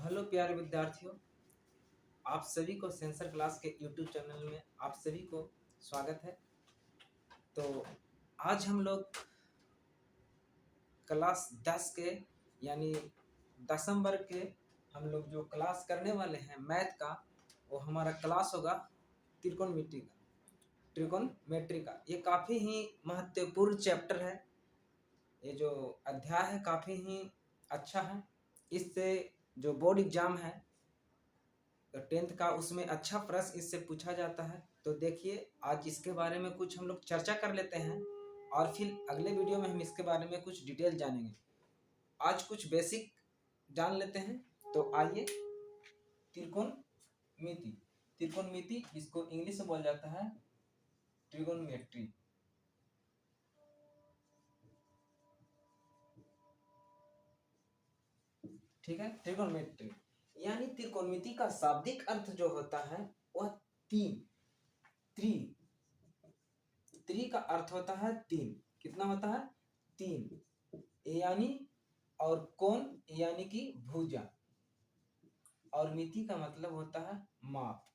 Hello प्यारे विद्यार्थियों, आप सभी को सेंसर क्लास के यूट्यूब चैनल में आप सभी को स्वागत है। तो आज हम लोग क्लास 10 के यानी 10वीं वर्ग के हम लोग जो क्लास करने वाले हैं मैथ का, वो हमारा क्लास होगा त्रिकोणमिति का। ये काफ़ी ही महत्वपूर्ण चैप्टर है। ये जो अध्याय है काफ़ी ही अच्छा है। इससे जो बोर्ड एग्जाम है 10th का, उसमें अच्छा प्रश्न इससे पूछा जाता है। तो देखिए, आज इसके बारे में कुछ हम लोग चर्चा कर लेते हैं और फिर अगले वीडियो में हम इसके बारे में कुछ डिटेल जानेंगे। आज कुछ बेसिक जान लेते हैं। तो आइए, त्रिकोणमिति। त्रिकोणमिति इसको इंग्लिश में बोला जाता है ट्रिगोनोमेट्री। ठीक है, ट्रिगोनोमेट्री यानी त्रिकोणमिति का शाब्दिक अर्थ जो होता है वह तीन। त्रि का अर्थ होता है तीन। कितना होता है? तीन। यानी और कोण यानी कि भुजा, और मिति का मतलब होता है माप।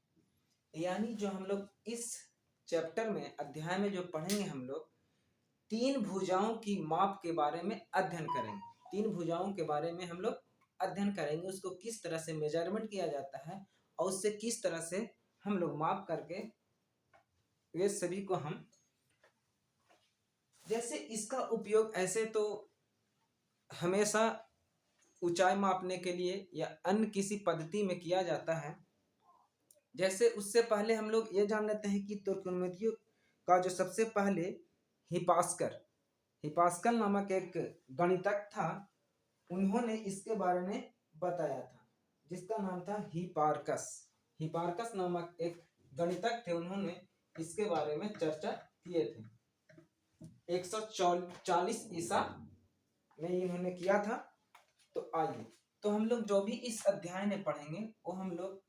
यानी जो हम लोग इस चैप्टर में अध्याय में जो पढ़ेंगे, हम लोग तीन भुजाओं की माप के बारे में अध्ययन करेंगे। तीन भुजाओं के बारे में हम लोग अध्ययन करेंगे, उसको किस तरह से मेजरमेंट किया जाता है और उससे किस तरह से हम लोग माप करके वे सभी को हम, जैसे इसका उपयोग ऐसे तो हमेशा ऊंचाई मापने के लिए या अन्य किसी पद्धति में किया जाता है। जैसे उससे पहले हम लोग ये जान लेते हैं कि त्रिकोणमितियों का जो सबसे पहले हिपास्कल नामक एक गणितज्ञ था, उन्होंने इसके बारे में बताया था, जिसका नाम था हिपार्कस नामक एक गणितज्ञ थे। उन्होंने इसके बारे में चर्चा किए थे 140 ईसा में इन्होंने किया था। तो आइए, तो हम लोग जो भी इस अध्याय में पढ़ेंगे वो हम लोग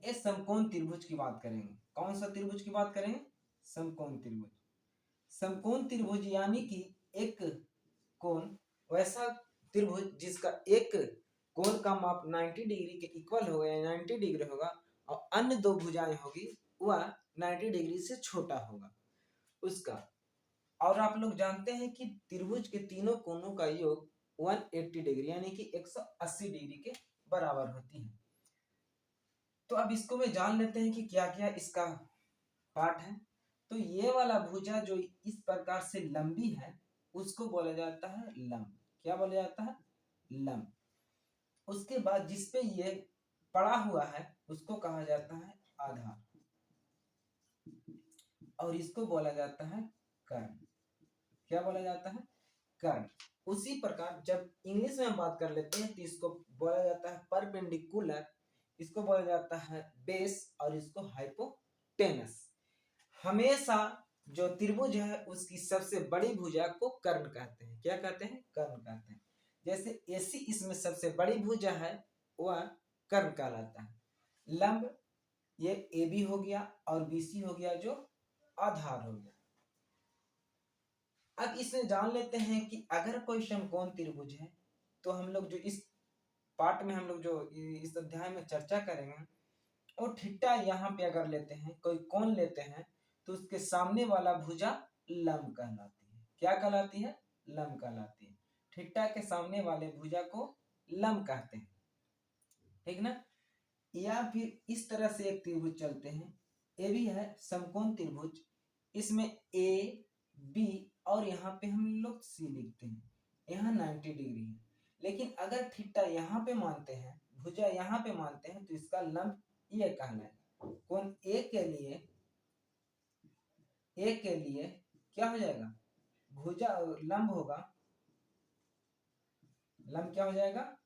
इस समकोण त्रिभुज की बात करेंगे। कौन सा त्रिभुज की बात करेंगे? समकोण त्रिभुज। समकोण त्रिभुज यानी कि एक कोण, वैसा त्रिभुज जिसका एक कोण का माप 90 डिग्री के इक्वल होगा या 90 डिग्री होगा, और अन्य दो भुजाएं होगी वह 90 डिग्री से छोटा होगा उसका। और आप लोग जानते हैं कि त्रिभुज के तीनों कोणों का योग 180 डिग्री यानी कि 180 डिग्री के बराबर होती है। तो अब इसको में जान लेते हैं कि क्या क्या इसका पार्ट है। तो ये वाला भुजा जो इस प्रकार से लंबी है उसको बोला जाता है लंब। क्या बोला जाता है? लंब। उसके बाद जिसपे ये पड़ा हुआ है उसको कहा जाता है आधार, और इसको बोला जाता है कर्ण। क्या बोला जाता है? कर्ण। उसी प्रकार जब इंग्लिश में हम बात कर लेते हैं तो इसको बोला जाता है परपेंडिकुलर, इसको बोला जाता है बेस, और इसको हाइपोटेनस। हमेशा जो त्रिभुज है उसकी सबसे बड़ी भुजा को कर्ण कहते हैं। क्या कहते हैं? कर्ण कहते हैं। जैसे AC इसमें सबसे बड़ी भुजा है वह कर्ण कहलाता है। लंब ये AB हो गया और BC हो गया जो आधार हो गया। अब इसमें जान लेते हैं कि अगर कोई समकोण त्रिभुज है तो हम लोग जो इस पार्ट में हम लोग जो इस अध्याय में चर्चा करेंगे, और थीटा यहाँ पे अगर लेते हैं, कोई कोण लेते हैं, तो उसके सामने वाला भुजा लंब कहलाती है। क्या कहलाती है? लंब कहलाती है। थीटा के सामने वाले भुजा को लंब कहते हैं। ठीक ना? या फिर इस तरह से एक त्रिभुज चलते हैं, ये भी है समकोण त्रिभुज। इसमें AB और यहाँ पे हम लोग C लिखते हैं, यहाँ 90 डिग्री है। लेकिन अगर थीटा यहाँ पे मानते हैं, भुजा यहाँ पे मानते हैं, तो इसका लंब ये कहलाएगा। कोण ए के लिए क्या हो जाएगा? भुजा लंब होगा। लंब क्या हो जाएगा?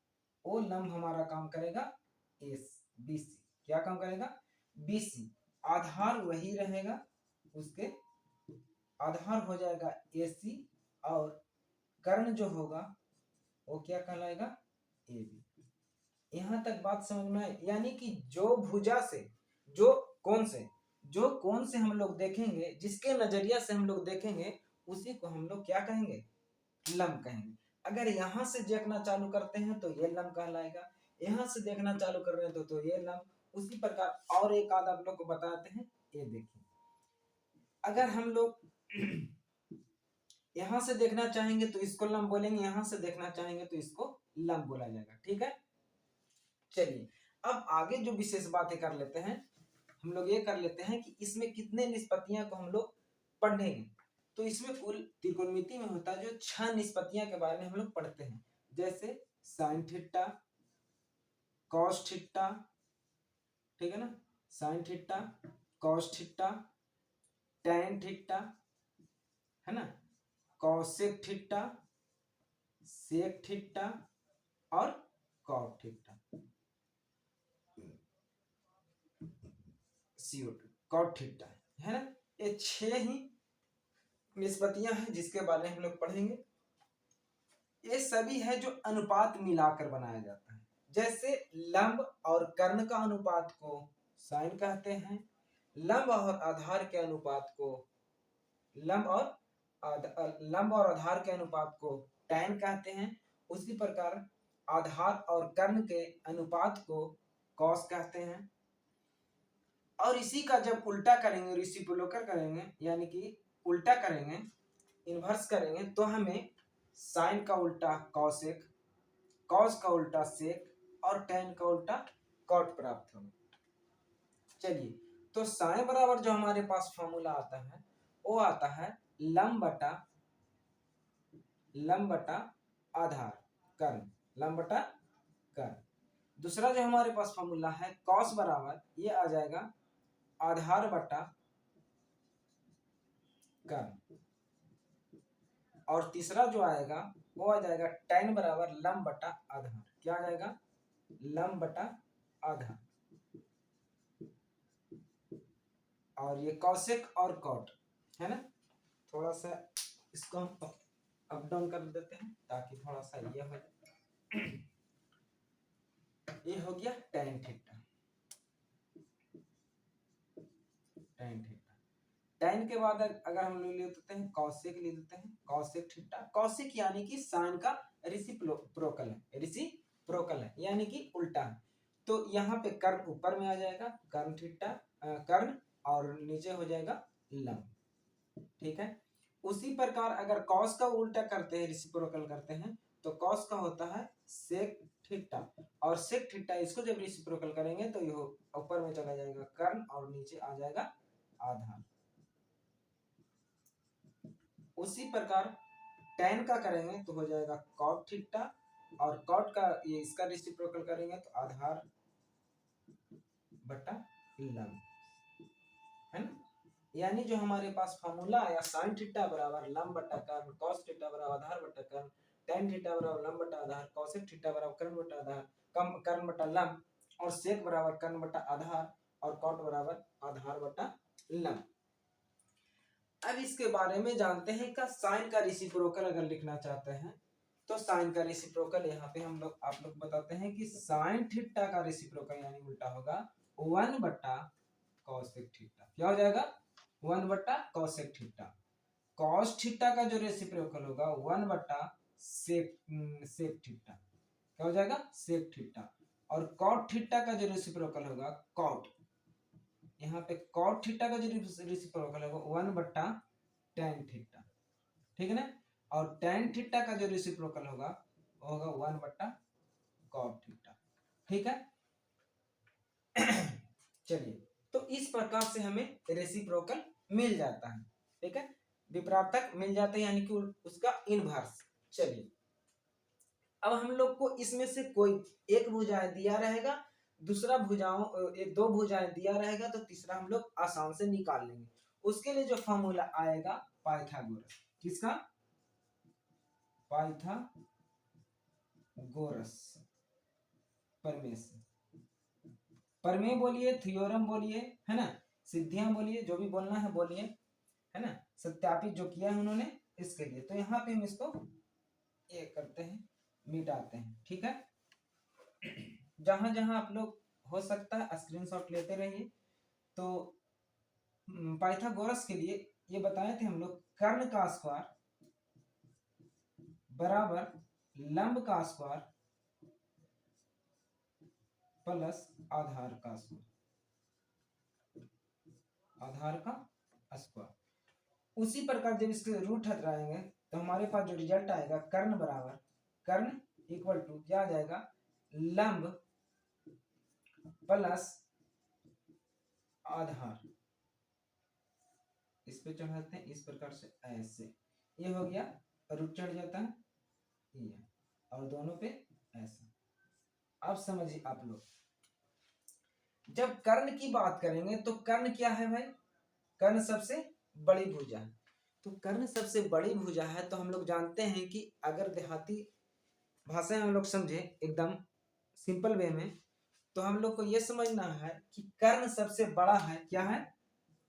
वो लंब हमारा काम करेगा BC। क्या काम करेगा? BC। आधार वही रहेगा, उसके आधार हो जाएगा AC, और कर्ण जो होगा वो क्या कहलाएगा? AB। यहाँ तक बात समझ में आई? यानी कि जो भुजा से, जो कोण से हम लोग देखेंगे, जिसके नजरिया से हम लोग देखेंगे, उसी को हम लोग क्या कहेंगे? लंब कहेंगे। अगर यहाँ से देखना चालू करते हैं तो ये लंब कहलाएगा, यहाँ से देखना चालू कर रहे हैं तो ये लंब। उसी प्रकार और एक आध आप लोग को बताते हैं। ये देखिए, अगर हम लोग यहाँ से देखना चाहेंगे तो इसको लंब बोलेंगे, यहाँ से देखना चाहेंगे तो इसको लंब बोला जाएगा। ठीक है, चलिए अब आगे जो विशेष बातें कर लेते हैं, हम लोग ये कर लेते हैं कि इसमें कितने निष्पत्तियां को हम लोग पढ़ेंगे। तो इसमें कुल त्रिकोणमिति में होता है जो 6 निष्पत्तियां के बारे में हम लोग पढ़ते हैं, जैसे साइन थीटा, कॉस थीटा, ठीक है ना, sine theta, cos theta, tan theta, है ना, कॉसेक थीटा, सेक थीटा और कॉट थीटा, कॉट थीटा, है ना। ये 6 ही निष्पत्तियां हैं जिसके बारे में हम लोग पढ़ेंगे। ये सभी है जो अनुपात मिलाकर बनाया जाता है। जैसे लंब और कर्ण का अनुपात को साइन कहते हैं, लंब और आधार के अनुपात को लंब और आधार के अनुपात को टैन कहते हैं। उसी प्रकार आधार और कर्ण के अनुपात को कॉस कहते हैं। और इसी का जब उल्टा करेंगे, रेसिप्रोकल करेंगे, यानी कि उल्टा करेंगे, इन्वर्स करेंगे, तो हमें साइन का उल्टा कॉसेक, कॉस का उल्टा सेक और टैन का उल्टा कॉट प्राप्त होगा। चलिए, तो साइन बराबर जो हमारे पास फॉर्मूला आता है वो आता है लंब बटा आधार कर्ण, लंब बटा कर्ण। दूसरा जो हमारे पास फॉर्मूला है कॉस बराबर ये आ जाएगा आधार बटा कर्ण। और तीसरा जो आएगा वो आ जाएगा टैन बराबर लंब बटा आधार। क्या आ जाएगा? लंब बटा आधार। और ये कॉसेक और कॉट है ना, थोड़ा सा इसको हम अप डाउन कर देते हैं ताकि थोड़ा सा ये हो जाए। ये हो गया tan theta. Tan theta, tan के बाद अगर हम लोग ले देते हैं कॉसेक, ले देते हैं कॉसेक थीटा। कॉसेक यानी कि साइन का रेसिप्रोकल है, रेसिप्रोकल है यानी कि उल्टा है। तो यहाँ पे कर्ण ऊपर में आ जाएगा, कर्ण थीटा, कर्ण, और नीचे हो जाएगा लंब। ठीक है। उसी प्रकार अगर कॉस का उल्टा करते हैं, रेसिप्रोकल करते हैं, तो कॉस का होता है सेक थीटा, और सेक थीटा इसको जब रेसिप्रोकल करेंगे तो ये ऊपर में चला जाएगा कर्ण और नीचे आ जाएगा आधार। उसी प्रकार टैन का करेंगे तो हो जाएगा कॉट थीटा, और कॉट का ये इसका रेसिप्रोकल करेंगे तो आधार बटा लंब, है ना। यानी जो हमारे पास फॉर्मूला आया साइन थीटा बराबर लंब बटा कर्ण, कॉस थीटा बराबर आधार बटा कर्ण, टैन थीटा बराबर लंब बटा आधार, कॉसेक थीटा बराबर कर्ण बटा आधार, कर्ण बटा लंब, और सेक बराबर कर्ण बटा आधार, और कॉट बराबर आधार बटा लंब। अब इसके बारे में जानते हैं कि साइन का रेसिप्रोकल अगर लिखना चाहते हैं तो साइन का रेसिप्रोकल यहाँ पे आप लोग बताते हैं कि साइन थीटा का रेसिप्रोकल यानी उल्टा होगा 1 बटा कॉसेक थीटा। क्या हो जाएगा? 1 बटा कॉसेक थीटा। कॉस थीटा का जो रेसिप्रोकल होगा 1 बटा सेक थीटा। क्या हो जाएगा? Sec theta. और कॉट थीटा का जो रेसिप्रोकल होगा कॉट, यहाँ पे कॉट थीटा का जो रेसिप्रोकल होगा 1 बटा टैन थीटा। ठीक है ना। और टैन थीटा का जो रेसिप्रोकल होगा वो होगा 1 बटा कॉट थीटा। ठीक है। चलिए, तो इस प्रकार से हमें रेसिप्रोकल मिल जाता है। ठीक है, विपरार्थक मिल जाता है यानी कि उसका इनवर्स। चलिए, अब हम लोग को इसमें से कोई एक भुजा दिया रहेगा, दूसरा दो भुजाएं दिया रहेगा, तो तीसरा हम लोग आसान से निकाल लेंगे। उसके लिए जो फॉर्मूला आएगा पाइथागोरस, किसका? पाइथागोरस प्रमेय से। प्रमेय बोलिए, थ्योरम बोलिए, है ना, सिद्धियां बोलिए, जो भी बोलना है बोलिए, है ना, सत्यापित जो किया है उन्होंने इसके लिए। तो यहाँ पे हम इसको ये करते हैं, मिटाते हैं। ठीक है, जहां जहां आप लोग हो सकता है स्क्रीनशॉट लेते रहिए। तो पाइथागोरस के लिए ये बताए थे हम लोग, कर्ण का स्क्वायर बराबर लंब का स्क्वायर प्लस आधार का स्क्वायर, आधार का स्क्वायर। उसी प्रकार जब इसके रूट हटाएंगे तो हमारे पास जो रिजल्ट आएगा कर्ण बराबर कर्ण इक्वल टू क्या आ जाएगा, लंब प्लस आधार। इस पे चढ़ाते हैं इस प्रकार से, ऐसे ये हो गया, रूट चढ़ जाता है ये, और दोनों पे ऐसा। अब समझिए आप लोग, जब कर्ण की बात करेंगे तो कर्ण क्या है भाई, कर्ण सबसे बड़ी भुजा है। तो कर्ण सबसे बड़ी भुजा है तो हम लोग जानते हैं कि अगर देहाती भाषा में हम लोग समझे एकदम सिंपल वे में, तो हम लोग को यह समझना है कि कर्ण सबसे बड़ा है। क्या है,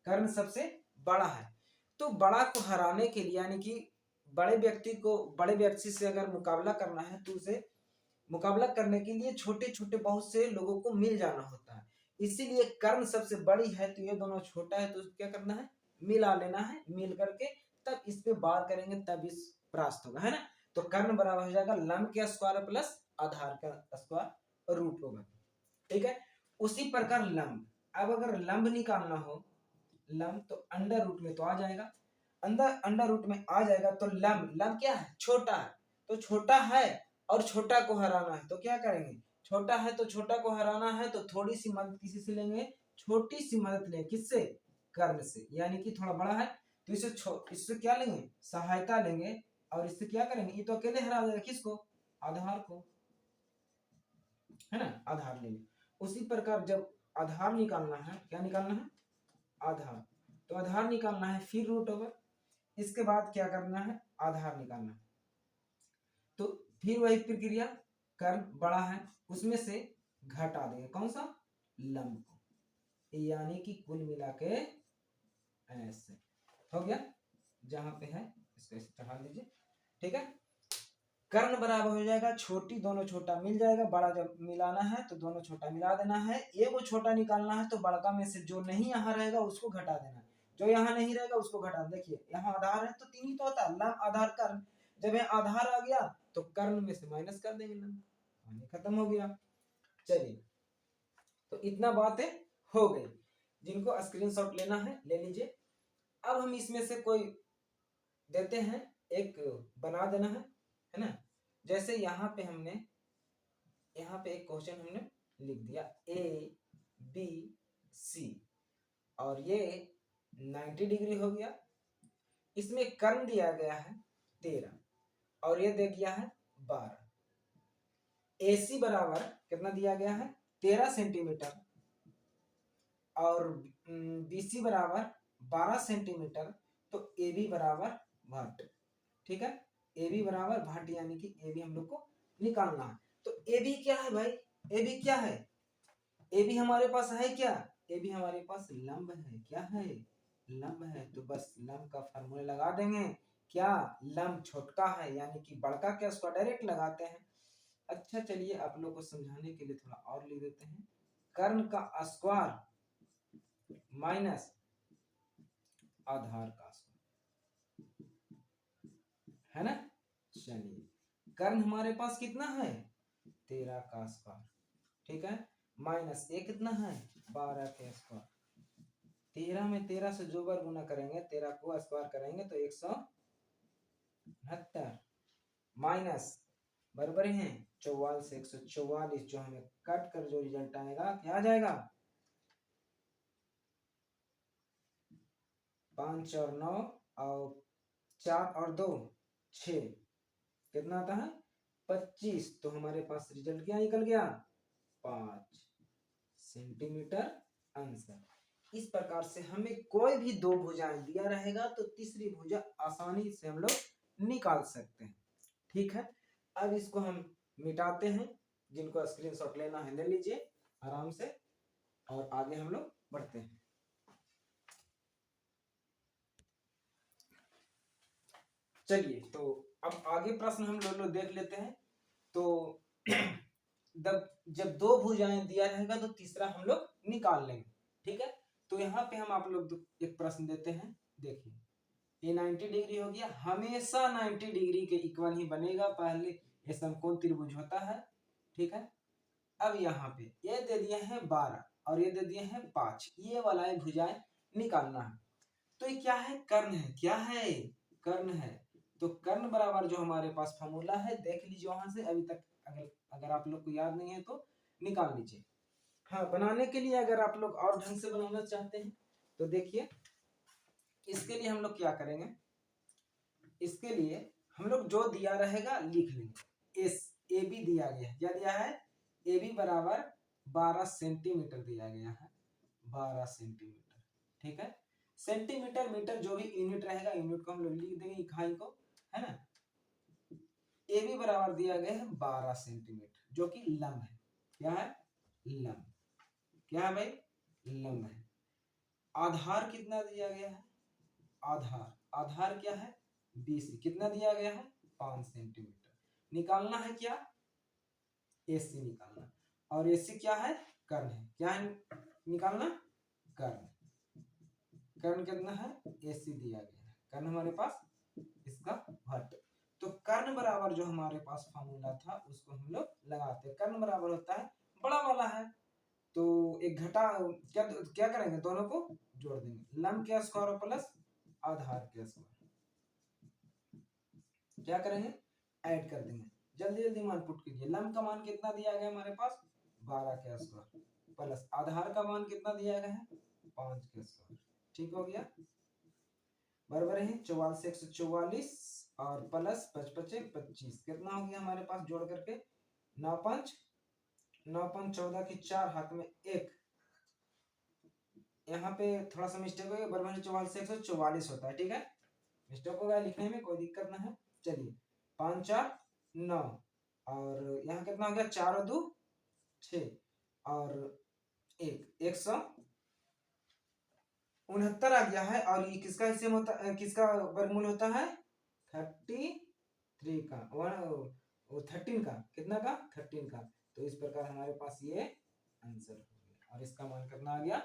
कर्ण सबसे बड़ा है। तो बड़ा को हराने के लिए, यानी कि बड़े व्यक्ति को बड़े व्यक्ति से अगर मुकाबला करना है तो उसे मुकाबला करने के लिए छोटे छोटे बहुत से लोगों को मिल जाना होता है। इसीलिए कर्ण सबसे बड़ी है तो ये दोनों छोटा है, तो क्या करना है, मिला लेना है, मिल करके तब इस पे बार करेंगे तब इस प्राप्त होगा, है ना। तो कर्ण बराबर हो जाएगा लंब के स्क्वायर प्लस आधार का स्क्वायर रूट होगा, ठीक है। उसी प्रकार लंब, अब अगर लंब निकालना हो, लंब तो अंडर रूट में तो आ जाएगा, अंडर रूट में आ जाएगा तो लंब, लंब क्या है, छोटा है। तो छोटा है और छोटा को हराना है तो क्या करेंगे, छोटा है तो छोटा को हराना है तो थोड़ी सी मदद किसी से लेंगे, छोटी सी मदद लेंगे, किससे, कर्ण से, यानी कि थोड़ा बड़ा है तो इससे क्या लेंगे, सहायता लेंगे, और इससे क्या करेंगे, ये तो अकेले हरा देगा किसको, आधार को, है ना, आधार लेंगे। उसी प्रकार जब आधार निकालना है, क्या निकालना है, आधार, तो आधार निकालना है फिर रूट ओवर, इसके बाद क्या करना है, आधार निकालना है। तो फिर वही प्रक्रिया, कर्ण बड़ा है उसमें से घटा देंगे कौन सा, लंब को, यानी कि कुल मिला के ऐसे हो गया, जहां पे है इसको ऐसे चढ़ा दीजिए, ठीक है। कर्ण बराबर हो जाएगा, छोटी दोनों छोटा मिल जाएगा, बड़ा जब मिलाना है तो दोनों छोटा मिला देना है, एगो छोटा निकालना है तो बड़का में से जो नहीं यहाँ रहेगा उसको घटा देना है, जो यहाँ नहीं रहेगा उसको घटा। देखिए यहाँ आधार है तो तीन ही तो होता है, लंब आधार कर्ण, जब यहाँ आधार आ गया तो कर्ण में से माइनस कर देंगे लंब, खत्म हो गया। चलिए तो इतना बातें हो गई, जिनको स्क्रीनशॉट लेना है ले लीजिए। अब हम इसमें से कोई देते हैं, एक बना देना है ना। जैसे यहाँ पे एक क्वेश्चन हमने लिख दिया ABC और ये 90 डिग्री हो गया, इसमें कर्ण दिया गया है 13 और ये दे गया है 12। AC बराबर कितना दिया गया है, 13 सेंटीमीटर, और BC बराबर 12 सेंटीमीटर, तो AB बराबर भाट, ठीक है। AB बराबर भाट, यानी कि AB हम लोग को निकालना है। तो AB क्या है भाई, AB क्या है, AB हमारे पास है क्या, AB हमारे पास लंब है, क्या है, लंब है। तो बस लंब का फार्मूला लगा देंगे, क्या, लंब छोटका है यानी कि बड़का क्या, उसको डायरेक्ट लगाते हैं। अच्छा चलिए आप लोग को समझाने के लिए थोड़ा और लिख देते हैं, कर्ण का स्क्वायर माइनस आधार का स्क्वायर, है ना। चलिए कर्ण हमारे पास कितना है, 13 का स्क्वायर, ठीक है, माइनस ये कितना है, 12 का स्क्वायर। 13 में 13 से जो बार गुना करेंगे, 13 को स्क्वायर करेंगे तो 169 माइनस बराबर है 44 से 144, जो हमें कट कर जो रिजल्ट आएगा क्या आ जाएगा, 5 और 9 और 4 और 2 6, कितना आता है 25। तो हमारे पास रिजल्ट क्या निकल गया, 5 सेंटीमीटर आंसर। इस प्रकार से हमें कोई भी दो भुजाएं दिया रहेगा तो तीसरी भुजा आसानी से हम लोग निकाल सकते हैं, ठीक है। अब इसको हम मिटाते हैं, जिनको स्क्रीनशॉट लेना है ले लीजिए आराम से, और आगे हम लोग बढ़ते हैं। चलिए तो अब आगे प्रश्न हम लोग देख लेते हैं। तो जब दो भुजाएं दिया रहेगा तो तीसरा हम लोग निकाल लेंगे, ठीक है। तो यहाँ पे हम आप लोग एक प्रश्न देते हैं, देखिए ये 90 डिग्री हो गया, हमेशा 90 डिग्री के इक्वल ही बनेगा, पहले ये समकोण त्रिभुज होता है, ठीक है। अब यहाँ पे ये दे दिए हैं 12 और ये दे दिए हैं 5, ये वाला भुजाएं निकालना है। तो ये क्या है? कर्ण है। क्या है? कर्ण है। तो कर्ण बराबर जो हमारे पास फॉर्मूला है देख लीजिए वहां से, अभी तक अगर आप लोग को याद नहीं है तो निकाल लीजिए। हाँ, बनाने के लिए अगर आप लोग और ढंग से बनाना चाहते हैं तो देखिए, इसके लिए हम लोग क्या करेंगे, इसके लिए हम लोग जो दिया रहेगा लिख लेंगे। एस ए बी दिया गया है, क्या दिया है? ए बी बराबर 12 सेंटीमीटर दिया गया है, 12 सेंटीमीटर। ठीक है, सेंटीमीटर मीटर जो भी यूनिट रहेगा, यूनिट को हम लोग लिख देंगे, इकाई को, है ना। ए बी बराबर दिया गया है 12 सेंटीमीटर, जो कि लंब है। क्या है? लंब। क्या है भाई? लंब है। आधार कितना दिया गया है? आधार, आधार क्या है? BC। कितना दिया गया है? 5 सेंटीमीटर। निकालना है क्या? AC निकालना। और AC क्या है? कर्ण है। क्या है निकालना? कर्ण। कर्ण कितना है? AC दिया गया है। कर्ण हमारे पास इसका घट। तो कर्ण बराबर जो हमारे पास फॉर्मूला था उसको हम लोग लगाते हैं। कर्ण बराबर होता है, बड़ा वाला है तो एक घटा, क्या करेंगे? दोनों को जोड़ देंगे। लंब के स्क्वायर प्लस आधार के स्क्वायर, क्या करेंगे? ऐड कर देंगे। जल्दी जल्दी मान पुट कीजिए। लंब का मान कितना दिया गया हमारे पास? 12 के स्क्वायर प्लस आधार का मान कितना दिया गया है? 5 के स्क्वायर। ठीक हो गया, बराबर है 44 से 144 और प्लस 5 5 25, कितना हो गया हमारे पास जोड़ करके? 9 5 9 5 14 की 4, हाथ में 1। यहाँ पे थोड़ा सा मिस्टेक हो गया, बराबर 44 से 144 होता है। ठीक है, मिस्टेक हो गया लिखने में, कोई दिक्कत ना है। चलिए 5 4 9 और यहाँ कितना हो गया? 4 और 2 6 और 169 आ गया है। और ये किसका हिस्से में होता, किसका वर्गमूल होता है? 33 का, 13 का। कितना का? 13 का। तो इस प्रकार हमारे पास ये आंसर हो गया और इसका मान कितना आ गया?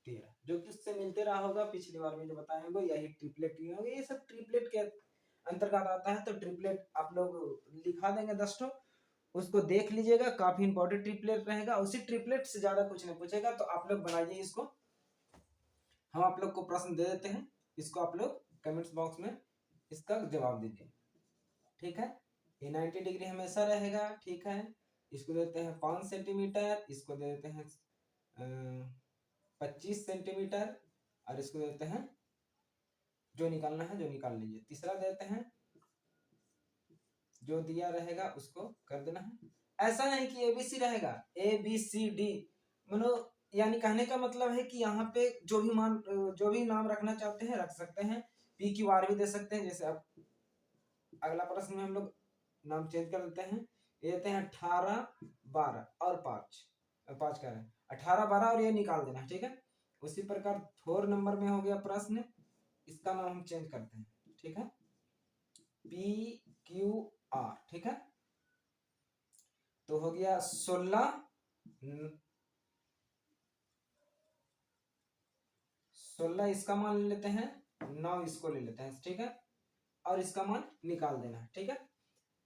13, जो कि उससे मिलते रहा होगा पिछली बार में जो बताए होंगे, यही ट्रिपलेट ही होंगे। ये सब ट्रिपलेट के अंतर्गत आता है। तो ट्रिपलेट आप लोग लिखा देंगे 10 ठो, उसको देख लीजिएगा, काफी इंपॉर्टेंट ट्रिपलेट रहेगा। उसी ट्रिपलेट से ज्यादा कुछ नहीं पूछेगा, तो आप लोग बनाइए इसको। हम आप लोग को प्रश्न दे देते हैं, इसको आप लोग कमेंट्स बॉक्स में इसका जवाब दीजिए। ठीक है, ये 90 डिग्री हमेशा रहेगा। ठीक है, इसको देते हैं 5 सेंटीमीटर, इसको दे देते हैं 25 सेंटीमीटर और इसको देते हैं, जो निकालना है जो निकाल लीजिए। तीसरा देते हैं, जो दिया रहेगा उसको कर देना है। ऐसा नहीं कि ABC रहेगा, ABCD, मतलब यानी कहने का मतलब है कि यहाँ पे जो भी मान, जो भी नाम रखना चाहते हैं रख सकते हैं। PQR भी दे सकते हैं। जैसे अब अगला प्रश्न में हम लोग नाम चेंज कर देते हैं, ये देते हैं 18 12 और 5 कह रहे हैं, 18 12 और ये निकाल देना। ठीक है, उसी प्रकार 4 नंबर में हो गया प्रश्न, इसका नाम हम चेंज करते हैं। ठीक है, PQR। ठीक है, तो हो गया 16 इसका मान ले लेते हैं, 9 इसको ले लेते हैं। ठीक है, और इसका मान निकाल देना है। ठीक है,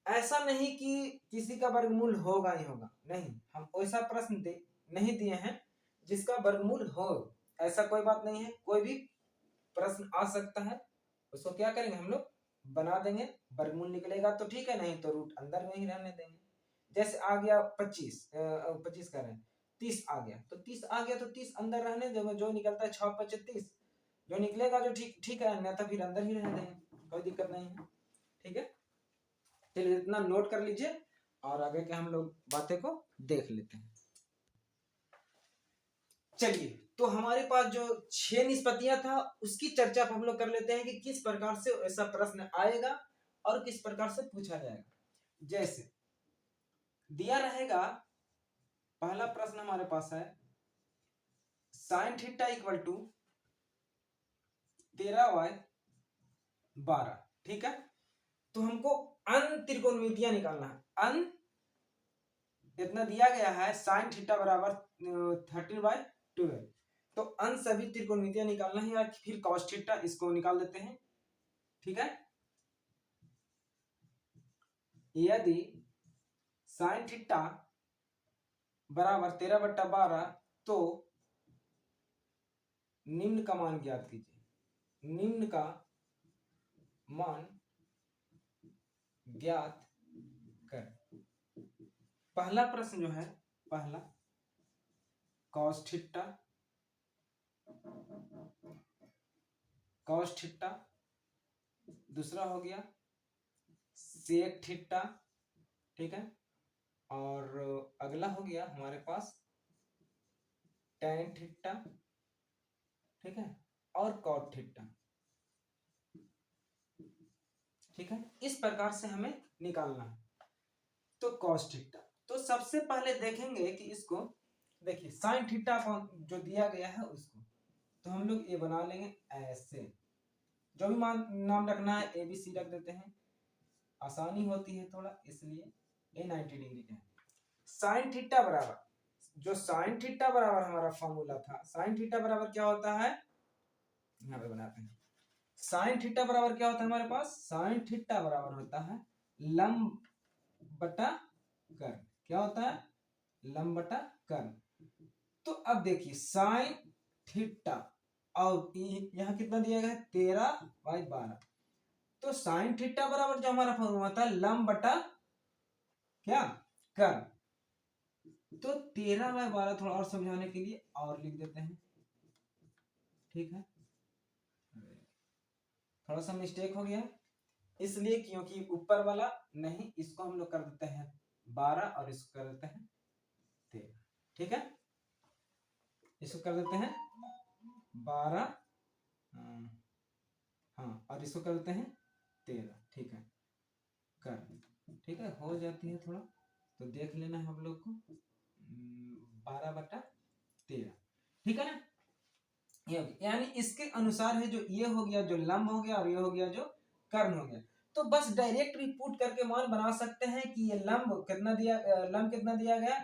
ऐसा नहीं कि किसी का वर्गमूल होगा ही होगा, नहीं, हम ऐसा प्रश्न नहीं दिए हैं जिसका वर्गमूल हो, ऐसा कोई बात नहीं है। कोई भी प्रश्न आ सकता है, उसको क्या करेंगे हम लोग? बना देंगे। वर्गमूल निकलेगा तो ठीक है, नहीं तो रूट अंदर में ही रहने देंगे। जैसे आ गया 25 कह रहे हैं 30 आ गया, तो 30 आ गया तो 30 अंदर रहने देंगे। जो निकलता है 6 5 30, जो निकलेगा जो ठीक है, अन्यथा फिर अंदर ही रहने देंगे, कोई दिक्कत नहीं है। ठीक है, चलिए इतना नोट कर लीजिए और आगे के हम लोग बातें को देख लेते हैं। चलिए, तो हमारे पास जो 6 निष्पत्तियां था उसकी चर्चा हम लोग कर लेते हैं कि किस प्रकार से ऐसा प्रश्न आएगा और किस प्रकार से पूछा जाएगा। जैसे दिया रहेगा, पहला प्रश्न हमारे पास है sin theta equal to 13y12। ठीक है, तो हमको अन त्रिकोणमितियां निकालना है। अन इतना दिया गया है, sin थीटा बराबर 13/12, तो अन सभी त्रिकोणमितियां निकालना है, या फिर cos थीटा, इसको निकाल देते हैं। ठीक है, यदि sin थीटा बराबर 13/12, तो निम्न का मान ज्ञात कीजिए। निम्न का मान ज्ञात कर। पहला प्रश्न जो है, पहला cos थीटा, cos थीटा, दूसरा हो गया sec थीटा, ठीक है, और अगला हो गया हमारे पास tan थीटा, ठीक है, और cot थीटा, ठीक है। इस प्रकार से हमें निकालना है। तो cos थीटा, तो सबसे पहले देखेंगे कि इसको, देखिए sin थीटा जो दिया गया है उसको तो हम लोग ये बना लेंगे ऐसे, जो भी नाम रखना है ABC रख देते हैं, आसानी होती है थोड़ा, इसलिए ये 90 डिग्री का है। sin थीटा बराबर, जो sin थीटा बराबर हमारा फॉर्मूला था, sin थीटा बराबर क्या होता है, यहाँ पे बनाते हैं। sin थीटा बराबर क्या होता है हमारे पास, sin थीटा बराबर होता है लंब बटा कर्ण। क्या होता है, लंब बटा कर्ण। तो अब देखिए sin थीटा, और यहाँ कितना दिया गया है 13/12, तो sin थीटा बराबर जो हमारा फॉर्मूला था लंब बटा क्या, कर्ण। तो 13/12 थोड़ा और समझाने के लिए और लिख देते हैं, ठीक है, थोड़ा सा मिस्टेक हो गया इसलिए क्योंकि ऊपर वाला नहीं, इसको हम लोग कर देते हैं 12 और इसको कर देते हैं 13, ठीक है, इसको कर देते हैं 12, हाँ, और इसको कर देते हैं 13, ठीक है, कर, ठीक है, हो जाती है थोड़ा, तो देख लेना है हम लोग को 12/13, ठीक है ना, ये यानी इसके अनुसार है, जो ये हो गया जो लंब हो गया और ये हो गया जो कर्ण हो गया। तो बस डायरेक्ट रिपूट करके मान बना सकते हैं कि ये लंब कितना दिया, लंब कितना दिया गया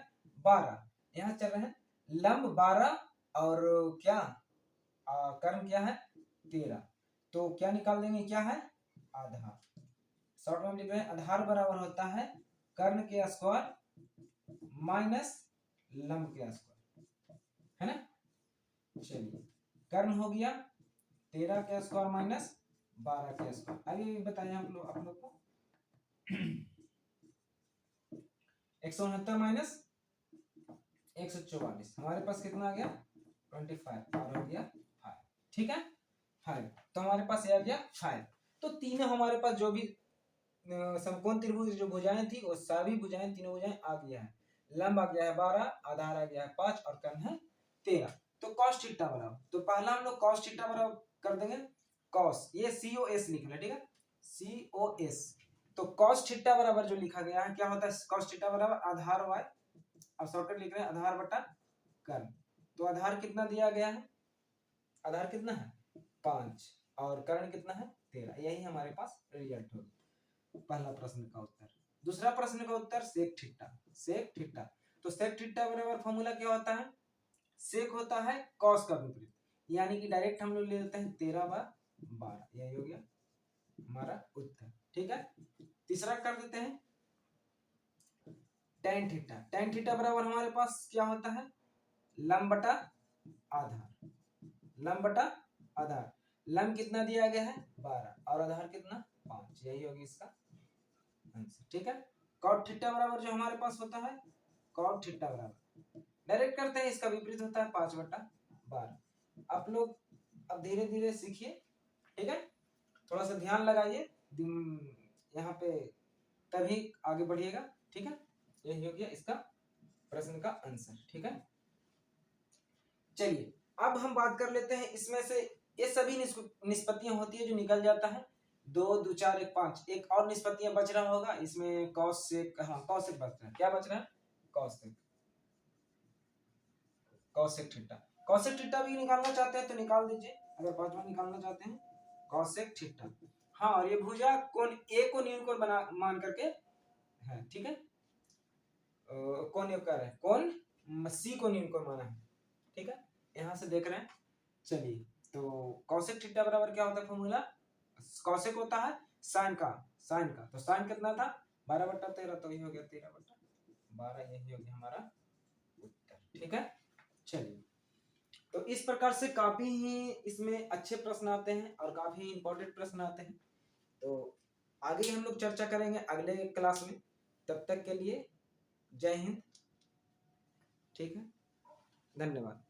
12, यहाँ चल रहे हैं लंब 12 और क्या कर्ण क्या है 13, तो क्या निकाल देंगे, क्या है आधार, शॉर्ट में लिख रहे हैं आधार बराबर होता है कर्ण के स्क्वायर माइनस लंब के स्क्वायर, है ना। चलिए कर्ण हो गया 13 के स्क्वायर माइनस 12 के स्क्वायर, आगे बताएं हम लोग आप लोग को 169 माइनस 144, हमारे पास कितना आ गया 25 और हो गया 5, ठीक है 5, तो हमारे पास ये आ गया 5। तो तीनों हमारे पास जो भी समकोण त्रिभुज जो भुजाएं थी वो सभी भुजाएं, तीनों भुजाएं आ गया है, लंब आ गया है 12, आधार आ गया है 5 और कर्ण है 13। तो cos थीटा बराबर, तो पहला हम लोग cos थीटा बराबर कर देंगे cos, ये COS लिखना, ठीक है COS। तो cos थीटा बराबर जो लिखा गया है क्या होता है, cos थीटा बराबर आधार y, अब शॉर्टकट लिख रहे हैं आधार बटा कर्ण। तो आधार कितना दिया गया है, आधार कितना है 5 और कर्ण कितना है 13, यही हमारे पास रिजल्ट होगा पहला प्रश्न का उत्तर। दूसरा प्रश्न का उत्तर सेक थीटा, सेक थीटा, तो सेक थीटा बराबर फॉर्मूला क्या होता है, सेक होता है कॉस का विपरीत, यानी कि डायरेक्ट हम लोग ले लेते हैं 13/12, यही हो गया हमारा उत्तर, ठीक है। तीसरा कर देते हैं tan थीटा, tan थीटा बराबर हमारे पास क्या होता है लंब बटा आधार, लंब बटा आधार, लंब कितना दिया गया है 12 और आधार कितना 5, यही होगी इसका आंसर, ठीक है। cot थीटा बराबर जो हमारे पास होता है cot थीटा बराबर डायरेक्ट करते हैं, इसका विपरीत होता है 5/12। आप लोग अब धीरे धीरे सीखिए, ठीक है, थोड़ा सा ध्यान लगाइए यहाँ पे, तभी आगे बढ़िएगा, ठीक है। यही हो गया इसका प्रश्न का आंसर, ठीक है। चलिए अब हम बात कर लेते हैं इसमें से, ये सभी निष्पत्तियां होती है जो निकल जाता है 2 2 4 1 5, एक और निष्पत्तियां बच रहा होगा इसमें cos सेक, हाँ cos सेक बच रहा है, क्या बच रहा है cos sec, cos sec theta, cos sec theta भी निकालना चाहते हैं तो निकाल दीजिए, अगर पांचवा निकालना चाहते हैं cos सेक थीटा, हाँ, और ये भुजा कोण ए को न्यून कोण बना मान करके है, ठीक है, कौन योग कर रहे हैं, कौन सी को न्यून कोण माना है, ठीक है, यहाँ से देख रहे हैं। चलिए तो कौशिक थीटा बराबर क्या होता है फॉर्मूला, कौशिक होता है साइन का, साइन का, तो साइन कितना था 12/13, तो ये हो गया 13/12, यही हो गया हमारा ठीक है, चलिए। तो इस प्रकार से काफी ही इसमें अच्छे प्रश्न आते हैं और काफी इंपॉर्टेंट प्रश्न आते हैं। तो आगे हम लोग चर्चा करेंगे अगले क्लास में। तब तक के लिए जय हिंद। ठीक है, धन्यवाद।